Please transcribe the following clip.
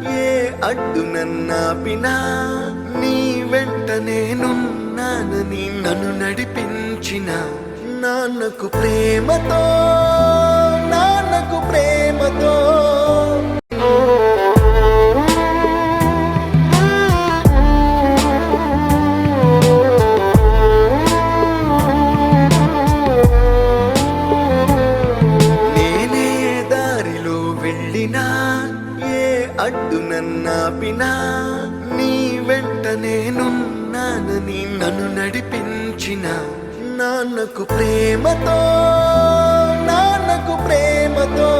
ఏ అడ్డు నన్నాపినా నీ వెంట నేనున్నానని నన్ను నడిపించిన నాన్నకు ప్రేమతో నాన్నకు ప్రేమతో ఏ అడ్డు నన్నాపినా నీ వెంట నేనున్నానని నన్ను నడిపించిన నాన్నకు ప్రేమతో నాన్నకు ప్రేమతో